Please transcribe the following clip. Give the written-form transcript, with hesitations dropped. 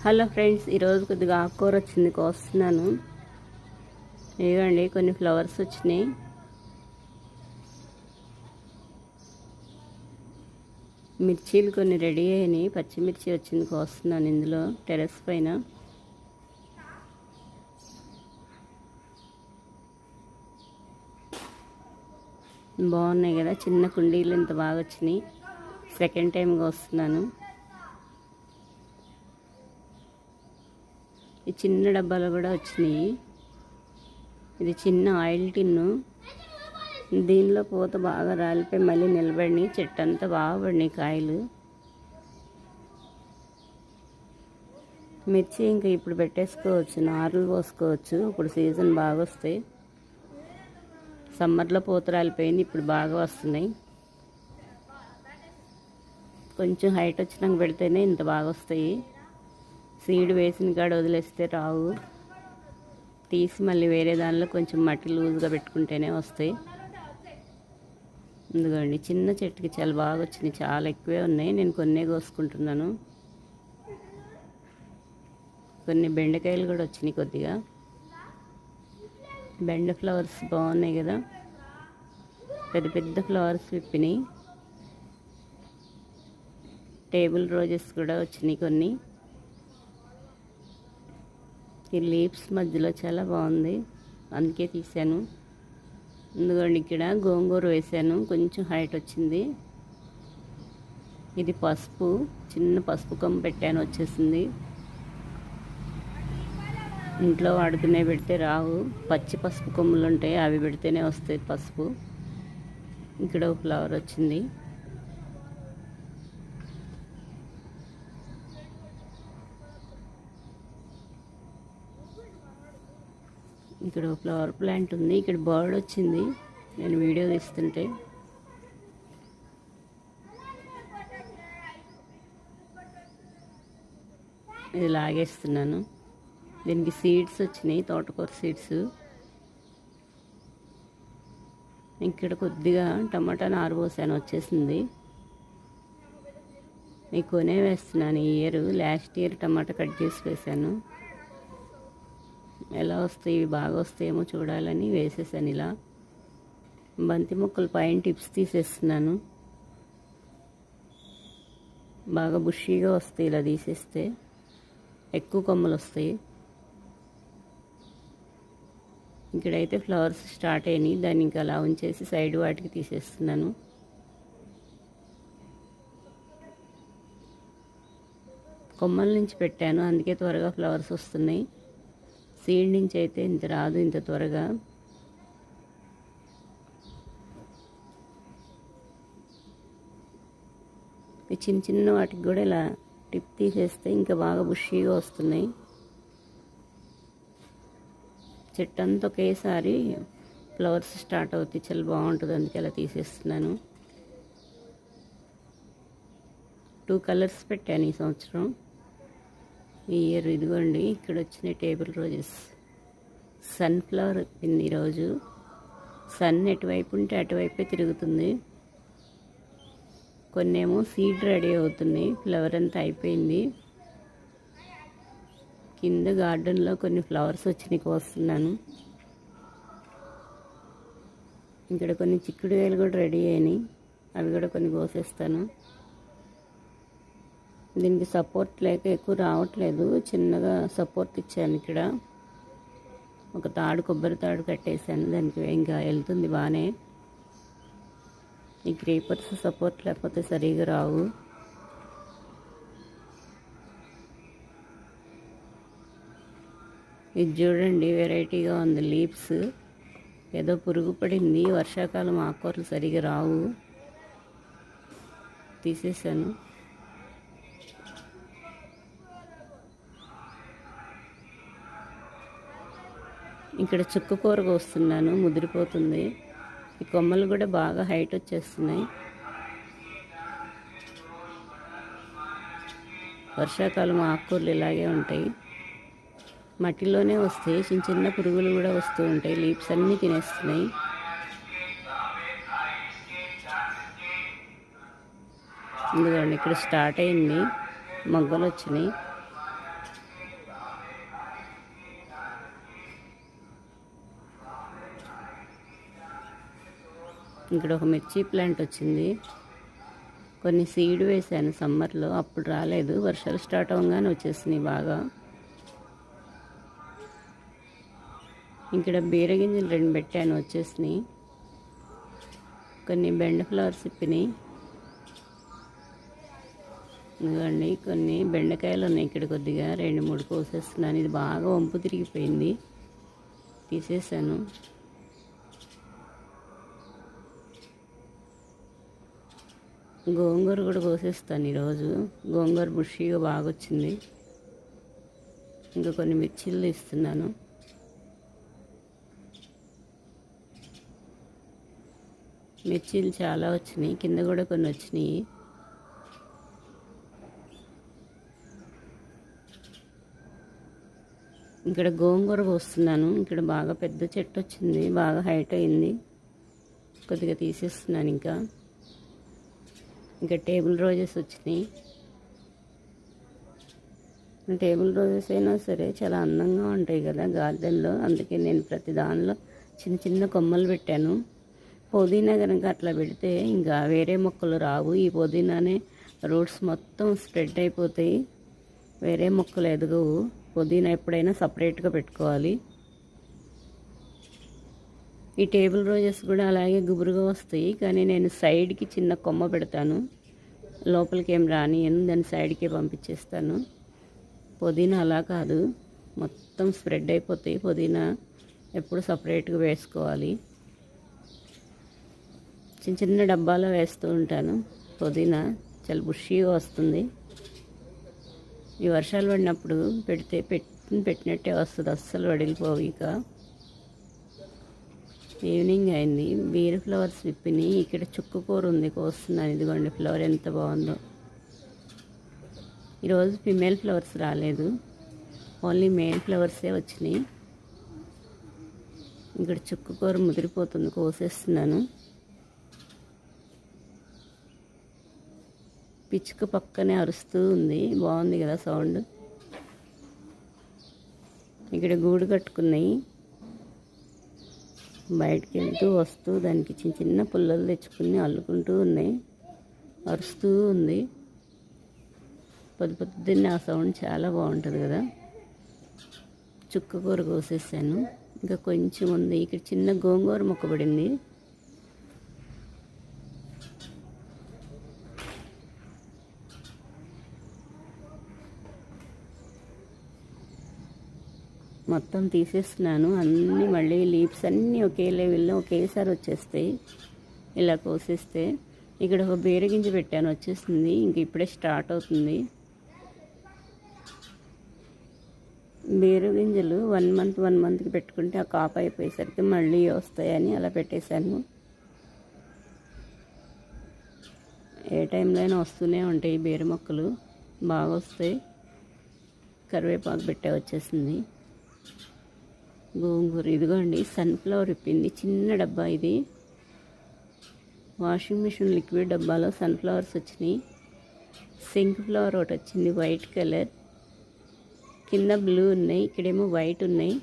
Hello friends, ఈరోజు కొద్దిగా ఆకుకూర వచ్చింది, కోస్తున్నాను. ఇదిగోండి కొన్ని ఫ్లవర్స్ వచ్చినాయి. మిర్చీలు కొన్ని రెడీ అయినాయి. పచ్చిమిర్చి వచ్చింది, కోస్తున్నాను ఇందులో టెర్రస్ పైన. బాగున్నాయి కదా, చిన్న కుండీలు ఇంత బాగా వచ్చినాయి. సెకండ్ టైంగా వస్తున్నాను. ఈ చిన్న డబ్బాలు కూడా వచ్చినాయి. ఇది చిన్న ఆయిల్ టిన్ను. దీనిలో పూత బాగా రాలిపోయి మళ్ళీ నిలబడినాయి. చెట్టు అంతా బాగా పడినాయి కాయలు. మిర్చి ఇంకా ఇప్పుడు పెట్టేసుకోవచ్చు, నారులు పోసుకోవచ్చు. ఇప్పుడు సీజన్ బాగా వస్తాయి. సమ్మర్లో పూత రాలిపోయింది, ఇప్పుడు బాగా వస్తున్నాయి. కొంచెం హైట్ వచ్చినాక పెడితేనే ఇంత బాగా వస్తాయి. సీడ్ వేసిన కాడ వదిలేస్తే రావు. తీసి మళ్ళీ వేరే దానిలో కొంచెం మట్టి లూజ్గా పెట్టుకుంటేనే వస్తాయి. ఎందుకండి చిన్న చెట్టుకి చాలా బాగా వచ్చినాయి, చాలా ఎక్కువే ఉన్నాయి. నేను కొన్నే కోసుకుంటున్నాను. కొన్ని బెండకాయలు కూడా వచ్చినాయి కొద్దిగా. బెండ ఫ్లవర్స్ బాగున్నాయి కదా, పెద్ద పెద్ద ఫ్లవర్స్ విప్పినాయి. టేబుల్ రోజెస్ కూడా వచ్చినాయి కొన్ని. ఈ లీవ్స్ మధ్యలో చాలా బాగుంది, అందుకే తీసాను. ఎందుకంటే ఇక్కడ గోంగూర వేసాను, కొంచెం హైట్ వచ్చింది. ఇది పసుపు, చిన్న పసుపు కొమ్మ పెట్టాను, వచ్చేసింది. ఇంట్లో వాడుకునే పెడితే రావు, పచ్చి పసుపు కొమ్ములు ఉంటాయి, అవి పెడితేనే వస్తాయి పసుపు. ఇక్కడ ఒక ఫ్లవర్ వచ్చింది. ఇక్కడ ఒక ఫ్లవర్ ప్లాంట్ ఉంది. ఇక్కడ బర్డ్ వచ్చింది, నేను వీడియో తీస్తుంటే. ఇది లాగేస్తున్నాను. దీనికి సీడ్స్ వచ్చినాయి, తోటకూర సీడ్స్. ఇక్కడ కొద్దిగా టమాటా నారు పోసాను, వచ్చేసింది. ఈ కొనే వేస్తున్నాను ఈ ఇయర్. లాస్ట్ ఇయర్ టమాటా కట్ చేసి వేసాను. ఎలా వస్తాయి, ఇవి బాగా వస్తాయేమో చూడాలని వేసేసాను ఇలా. బంతి మొక్కలు పైన టిప్స్ తీసేస్తున్నాను. బాగా బుషీగా వస్తాయి ఇలా తీసేస్తే, ఎక్కువ కొమ్మలు వస్తాయి. ఇక్కడైతే ఫ్లవర్స్ స్టార్ట్ అయినాయి, దాన్ని ఇంకా అలా ఉంచేసి సైడ్ వాటికి తీసేస్తున్నాను. కొమ్మల నుంచి పెట్టాను, అందుకే త్వరగా ఫ్లవర్స్ వస్తున్నాయి. సీడ్ నుంచి అయితే ఇంత రాదు ఇంత త్వరగా. ఈ చిన్న చిన్న వాటికి కూడా ఇలా టిప్ తీసేస్తే ఇంకా బాగా బుషీగా వస్తున్నాయి. చెట్టు అంతా ఒకేసారి ఫ్లవర్స్ స్టార్ట్ అవుతాయి, చాలా బాగుంటుంది, అందుకే అలా తీసేస్తున్నాను. 2 కలర్స్ పెట్టాను ఈ సంవత్సరం. ఈ ఇయర్ ఇదిగోండి ఇక్కడ వచ్చిన టేబుల్ రోజెస్. సన్ఫ్లవర్ వచ్చింది ఈరోజు. సన్ ఎటువైపు ఉంటే అటువైపే తిరుగుతుంది. కొన్నేమో సీడ్ రెడీ అవుతున్నాయి, ఫ్లవర్ అంతా అయిపోయింది. కింద గార్డెన్లో కొన్ని ఫ్లవర్స్ వచ్చినాయి, కోస్తున్నాను. ఇక్కడ కొన్ని చిక్కుడుకాయలు కూడా రెడీ అయినాయి, అవి కూడా కొన్ని కోసేస్తాను. దీనికి సపోర్ట్ లేక ఎక్కువ రావట్లేదు, చిన్నగా సపోర్ట్ ఇచ్చాను. ఇక్కడ ఒక తాడు, కొబ్బరి తాడు కట్టేశాను, దానికి ఇంకా వెళ్తుంది బాగానే. ఈ క్రీపర్స్ సపోర్ట్ లేకపోతే సరిగా రావు. ఇది చూడండి, వెరైటీగా ఉంది లీవ్స్. ఏదో పురుగు పడింది, వర్షాకాలం ఆకుకూరలు సరిగా రావు, తీసేసాను. ఇక్కడ చుక్క కూర కోస్తున్నాను, ముదిరిపోతుంది. ఈ కొమ్మలు కూడా బాగా హైట్ వచ్చేస్తున్నాయి. వర్షాకాలం ఆకుకూరలు ఇలాగే ఉంటాయి, మట్టిలోనే వస్తాయి. చిన్న చిన్న పురుగులు కూడా వస్తూ ఉంటాయి, లీవ్స్ అన్నీ తినేస్తున్నాయి. ఎందుకండి ఇక్కడ స్టార్ట్ అయింది, మొగ్గలు వచ్చినాయి. ఇక్కడ ఒక మిర్చి ప్లాంట్ వచ్చింది. కొన్ని సీడ్ వేసాను సమ్మర్లో, అప్పుడు రాలేదు. వర్షాలు స్టార్ట్ అవ్వగానే వచ్చేసినాయి బాగా. ఇక్కడ బీరగింజలు 2 పెట్టాను, వచ్చేసినాయి. కొన్ని బెండ ఫ్లవర్స్ ఇప్పినాయి. ఇదిగోండి కొన్ని బెండకాయలు ఉన్నాయి ఇక్కడ, కొద్దిగా 2-3 కోసేస్తున్నాను. ఇది బాగా వంపు తిరిగిపోయింది, తీసేసాను. గోంగూర కూడా కోసేస్తాను ఈరోజు. గోంగూర బుషిగా బాగా వచ్చింది. ఇంకా కొన్ని మిర్చిలు ఇస్తున్నాను. మిర్చీలు చాలా వచ్చినాయి, కింద కూడా కొన్ని వచ్చినాయి. ఇక్కడ గోంగూర పోస్తున్నాను. ఇక్కడ బాగా పెద్ద చెట్టు వచ్చింది, బాగా హైట్ అయింది. కొద్దిగా తీసేస్తున్నాను. ఇంకా టేబుల్ రోజెస్ వచ్చినాయి. టేబుల్ రోజెస్ అయినా సరే చాలా అందంగా ఉంటాయి కదా గార్డెన్లో, అందుకే నేను ప్రతి దానిలో చిన్న చిన్న కొమ్మలు పెట్టాను. పుదీనా కనుక అట్లా పెడితే ఇంకా వేరే మొక్కలు రావు. ఈ పుదీనానే రూట్స్ మొత్తం స్ప్రెడ్ అయిపోతాయి, వేరే మొక్కలు ఎదగవు. పుదీనా ఎప్పుడైనా సపరేట్గా పెట్టుకోవాలి. ఈ టేబుల్ రోజెస్ కూడా అలాగే గుబురుగా వస్తాయి, కానీ నేను సైడ్కి చిన్న కొమ్మ పెడతాను. లోపలికి ఏం రానియను, దాన్ని సైడ్కే పంపించేస్తాను. పుదీనా అలా కాదు, మొత్తం స్ప్రెడ్ అయిపోతాయి. పుదీనా ఎప్పుడు సపరేట్గా వేసుకోవాలి. చిన్న చిన్న డబ్బాలో వేస్తూ ఉంటాను. పుదీనా చాలా బుషీగా వస్తుంది. ఈ వర్షాలు పడినప్పుడు పెడితే పెట్టినట్టే వస్తుంది, అస్సలు వడిలిపోవు. ఇక ఈవినింగ్ అయింది. బీర ఫ్లవర్స్ విప్పిని. ఇక్కడ చుక్కకూర ఉంది, కోస్తున్నాను. ఇదిగోండి ఫ్లవర్ ఎంత బాగుందో. ఈరోజు ఫిమేల్ ఫ్లవర్స్ రాలేదు, ఓన్లీ మేల్ ఫ్లవర్సే వచ్చినాయి. ఇక్కడ చుక్కకూర ముదిరిపోతుంది, కోసేస్తున్నాను. పిచ్చుక పక్కనే అరుస్తూ ఉంది, బాగుంది కదా సౌండ్. ఇక్కడ గూడు కట్టుకున్నాయి, బయటికి వెళ్తూ వస్తూ దానికి చిన్న చిన్న పుల్లలు తెచ్చుకుని అల్లుకుంటూ ఉన్నాయి, అరుస్తూ ఉంది. పొద్దున్నే ఆ సౌండ్ చాలా బాగుంటుంది కదా. చుక్కకూర కోసేసాను. ఇంకా కొంచెం ఉంది. ఇక్కడ చిన్న గోంగూర మొక్క పడింది. మొత్తం తీసేస్తున్నాను. అన్నీ మళ్ళీ లీవ్స్ అన్నీ ఒకే లెవెల్లో ఒకేసారి వచ్చేస్తాయి ఇలా కోసేస్తే. ఇక్కడ ఒక బీరగింజ పెట్టాను, వచ్చేసింది. ఇంక ఇప్పుడే స్టార్ట్ అవుతుంది. బీరగింజలు 1 మంత్కి పెట్టుకుంటే ఆ కాపు అయిపోయేసరికి మళ్ళీ వస్తాయని అలా పెట్టేశాను. ఏ టైంలో అయినా వస్తూనే ఉంటాయి బీర మొక్కలు, బాగా వస్తాయి. కరివేపాకు పెట్టే వచ్చేసింది. గోంగూర ఇదిగోండి సన్ఫ్లవర్ ఇప్పింది, చిన్న డబ్బా ఇది. వాషింగ్ మిషన్ లిక్విడ్ డబ్బాలో సన్ఫ్లవర్స్ వచ్చినాయి. సింక్ ఫ్లవర్ ఒకటి వచ్చింది, వైట్ కలర్. కింద బ్లూ ఉన్నాయి, ఇక్కడేమో వైట్ ఉన్నాయి.